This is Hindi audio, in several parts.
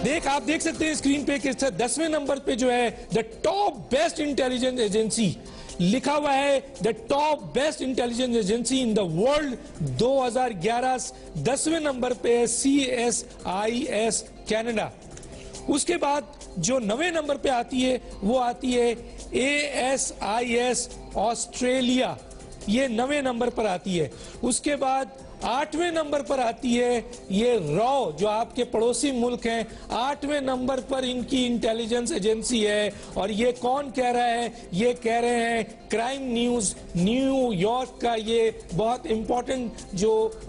आप देख सकते हैं स्क्रीन पे कि 10वें नंबर पे जो है the top best intelligence agency लिखा हुआ है, the top best intelligence agency in the world 2011 10वें नंबर पे है CSIS कनाडा। उसके बाद जो 9वें नंबर पे आती है वो आती है ASIS ऑस्ट्रेलिया, ये 9वें नंबर पर आती है। उसके बाद 8वें नंबर पर आती है ये रॉ, जो आपके पड़ोसी मुल्क हैं, 8वें नंबर पर इनकी इंटेलिजेंस एजेंसी है। और ये कौन कह रहा है? ये कह रहे हैं क्राइम न्यूज न्यूयॉर्क का ये बहुत इंपॉर्टेंट जो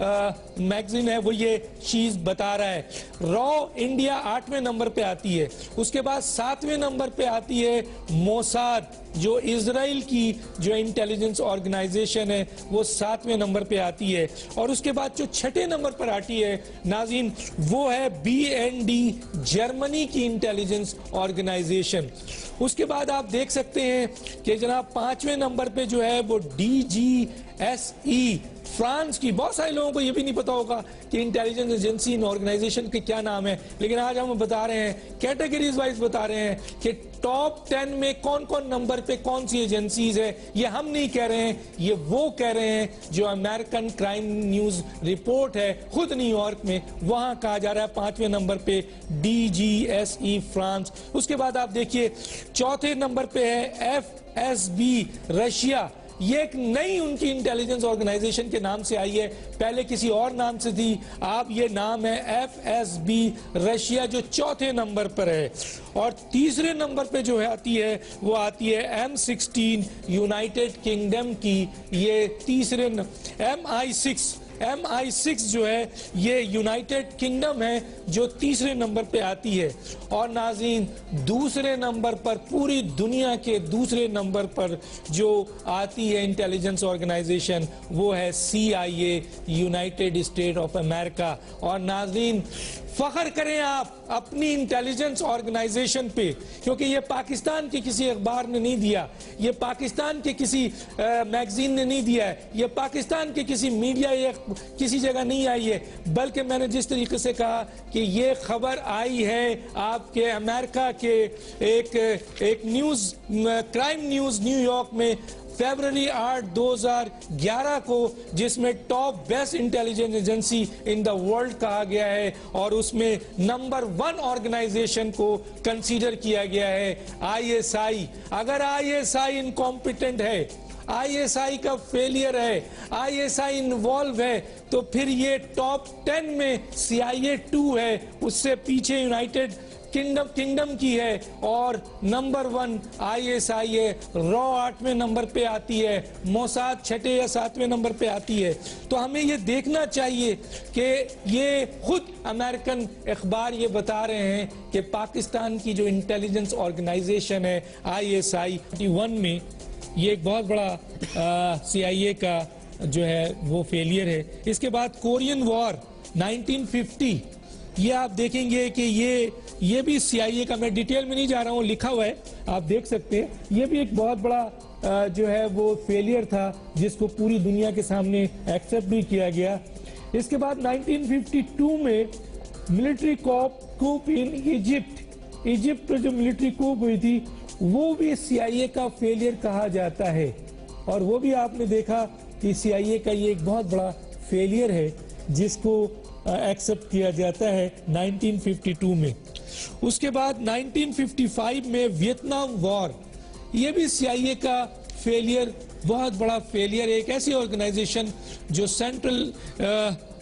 मैगजीन है वो ये चीज बता रहा है। रॉ इंडिया 8वें नंबर पे आती है। उसके बाद 7वें नंबर पे आती है मोसाद, जो इजराइल की जो इंटेलिजेंस ऑर्गेनाइजेशन है वो 7वें नंबर पे आती है। और उसके बाद जो 6ठे नंबर पर आती है नाज़रीन वो है BND, जर्मनी की इंटेलिजेंस ऑर्गेनाइजेशन। उसके बाद आप देख सकते हैं कि जनाब 5वें नंबर पे जो है वो DGSE, फ्रांस की। बहुत सारे लोगों को ये भी नहीं पता होगा कि इंटेलिजेंस एजेंसी इन ऑर्गेनाइजेशन के क्या नाम है, लेकिन आज हम बता रहे हैं, कैटेगरीज वाइज बता रहे हैं कि टॉप 10 में कौन कौन नंबर पे कौन सी एजेंसीज है। ये हम नहीं कह रहे हैं, ये वो कह रहे हैं जो अमेरिकन क्राइम न्यूज रिपोर्ट है खुद न्यूयॉर्क में, वहां कहा जा रहा है 5वें नंबर पे DGSE फ्रांस। उसके बाद आप देखिए 4थे नंबर पे है FSB रशिया, ये एक नई उनकी इंटेलिजेंस ऑर्गेनाइजेशन के नाम से आई है, पहले किसी और नाम से थी, अब ये नाम है FSB रशिया, जो 4थे नंबर पर है। और 3रे नंबर पे जो है आती है वो आती है M16 यूनाइटेड किंगडम की, ये तीसरे MI6 जो है ये यूनाइटेड किंगडम है जो 3रे नंबर पे आती है। और नाज़रीन दूसरे नंबर पर, पूरी दुनिया के दूसरे नंबर पर जो आती है इंटेलिजेंस ऑर्गेनाइजेशन वो है CIA, United state of America. और नाज़रीन फख्र करें आप अपनी इंटेलिजेंस ऑर्गेनाइजेशन पे, क्योंकि ये पाकिस्तान के किसी अखबार ने नहीं दिया, ये पाकिस्तान के किसी मैगजीन ने नहीं दिया है, ये पाकिस्तान के किसी मीडिया या किसी जगह नहीं आई है, बल्कि मैंने जिस तरीके से कहा कि ये खबर आई है आपके अमेरिका के एक न्यूज, क्राइम न्यूज न्यूयॉर्क में फरवरी 8, 2011 को, जिसमें top best intelligence agency in the world कहा गया है और उसमें नंबर 1 ऑर्गेनाइजेशन को कंसीडर किया गया है ISI। अगर ISI इनकॉम्पिटेंट है, ISI का फेलियर है, ISI इन्वॉल्व है, तो फिर ये टॉप 10 में CIA 2 है, उससे पीछे यूनाइटेड किंगडम की है, और नंबर 1 ISI है। रॉ 8वें नंबर पे आती है, मोसाद 6ठे या 7वें नंबर पे आती है। तो हमें ये देखना चाहिए कि ये खुद अमेरिकन अखबार ये बता रहे हैं कि पाकिस्तान की जो इंटेलिजेंस ऑर्गेनाइजेशन है ISI 1 में ये एक बहुत बड़ा CIA का जो है वो फेलियर है। इसके बाद कोरियन वॉर 1950, ये आप देखेंगे कि ये भी CIA का, मैं डिटेल में नहीं जा रहा हूँ, लिखा हुआ है आप देख सकते हैं। ये भी एक बहुत बड़ा जो है वो फेलियर था जिसको पूरी दुनिया के सामने एक्सेप्ट भी किया गया। इसके बाद 1952 में मिलिट्री कूप इन इजिप्ट पर जो मिलिट्री कूप हुई थी वो भी CIA का फेलियर कहा जाता है, और वो भी आपने देखा कि CIA का ये एक बहुत बड़ा फेलियर है जिसको एक्सेप्ट किया जाता है 1952 में। उसके बाद 1955 में वियतनाम वॉर, ये भी CIA का फेलियर, बहुत बड़ा फेलियर है। एक ऐसी ऑर्गेनाइजेशन जो सेंट्रल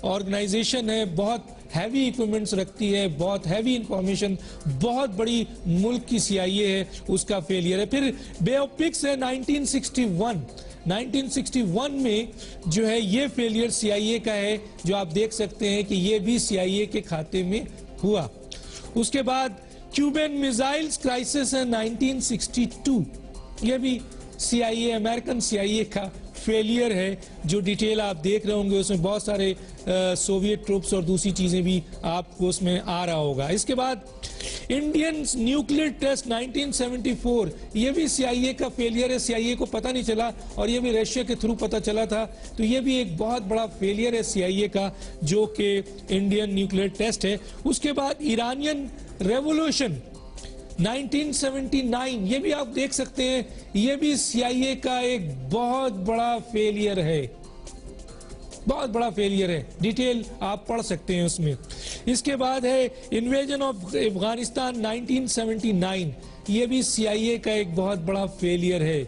ऑर्गेनाइजेशन है, बहुत हैवी इक्विपमेंट्स रखती है, बहुत हैवी इंफॉर्मेशन, बहुत बड़ी मुल्क की CIA है, उसका फेलियर है। फिर बे ऑफ पिग्स है 1961 में जो है ये फेलियर CIA का है, जो आप देख सकते हैं कि ये भी CIA के खाते में हुआ। उसके बाद क्यूबन मिसाइल्स क्राइसिस है 1962, ये भी CIA, अमेरिकन CIA का फेलियर है, जो डिटेल आप देख रहे होंगे उसमें बहुत सारे सोवियत ट्रूप्स और दूसरी चीजें भी आपको उसमें आ रहा होगा। इसके बाद इंडियन न्यूक्लियर टेस्ट 1974, ये भी CIA का फेलियर है, CIA को पता नहीं चला और ये भी रशिया के थ्रू पता चला था, तो ये भी एक बहुत बड़ा फेलियर है CIA का, जो कि इंडियन न्यूक्लियर टेस्ट है। उसके बाद ईरानियन रेवोल्यूशन 1979, ये भी आप देख सकते हैं, ये भी CIA का एक बहुत बड़ा फेलियर है, बहुत बड़ा फेलियर है। डिटेल आप पढ़ सकते हैं उसमें। इसके बाद है इन्वेजन ऑफ अफगानिस्तान 1979, ये भी CIA का एक बहुत बड़ा फेलियर है।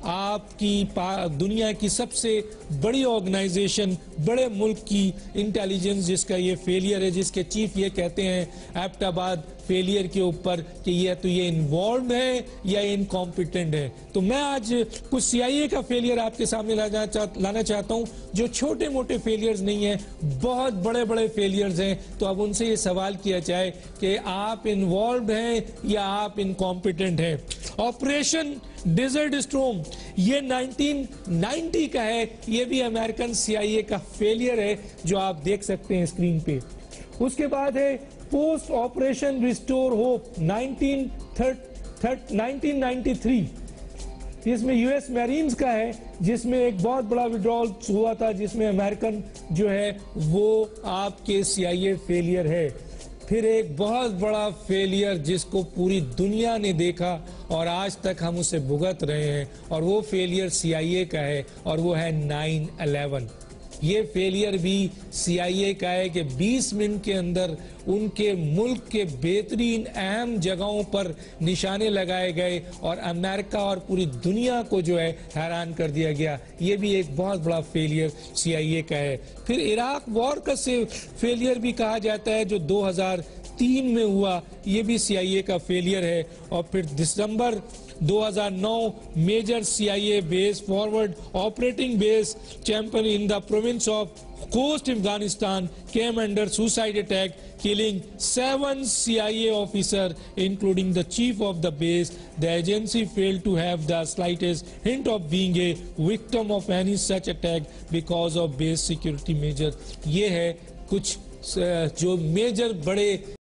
आपकी दुनिया की सबसे बड़ी ऑर्गेनाइजेशन, बड़े मुल्क की इंटेलिजेंस जिसका ये फेलियर है, जिसके चीफ ये कहते हैं एबटाबाद फेलियर के ऊपर कि ये इन्वॉल्व है या इनकॉम्पिटेंट है। तो मैं आज कुछ CIA का फेलियर आपके सामने लाना चाहता हूं, जो छोटे मोटे फेलियर्स नहीं है, बहुत बड़े बड़े फेलियर्स हैं। तो अब उनसे ये सवाल किया जाए कि आप इन्वॉल्व हैं या आप इनकॉम्पिटेंट हैं। ऑपरेशन डेजर्ट स्टॉर्म, ये 1990 का है, ये भी अमेरिकन CIA का फेलियर है, जो आप देख सकते हैं स्क्रीन पे। उसके बाद है पोस्ट ऑपरेशन रिस्टोर होप 1993, इसमें US मैरीन्स का है, जिसमें एक बहुत बड़ा विड्रॉल हुआ था, जिसमें अमेरिकन जो है वो आपके CIA फेलियर है। फिर एक बहुत बड़ा फेलियर जिसको पूरी दुनिया ने देखा और आज तक हम उसे भुगत रहे हैं, और वो फेलियर CIA का है, और वो है 9/11। ये फेलियर भी CIA का है कि 20 मिनट के अंदर उनके मुल्क के बेहतरीन अहम जगहों पर निशाने लगाए गए और अमेरिका और पूरी दुनिया को जो है हैरान कर दिया गया। ये भी एक बहुत बड़ा फेलियर CIA का है। फिर इराक वॉर का फेलियर भी कहा जाता है, जो 2003 में हुआ, ये भी CIA का फेलियर है। और फिर December 2009 major CIA base forward operating base Chapman in the province of Khost Afghanistan came under suicide attack, killing 7 CIA officers, including the chief of the base. The agency failed to have the slightest hint of being a victim of any such attack because of base security measures. ये है कुछ जो मेजर बड़े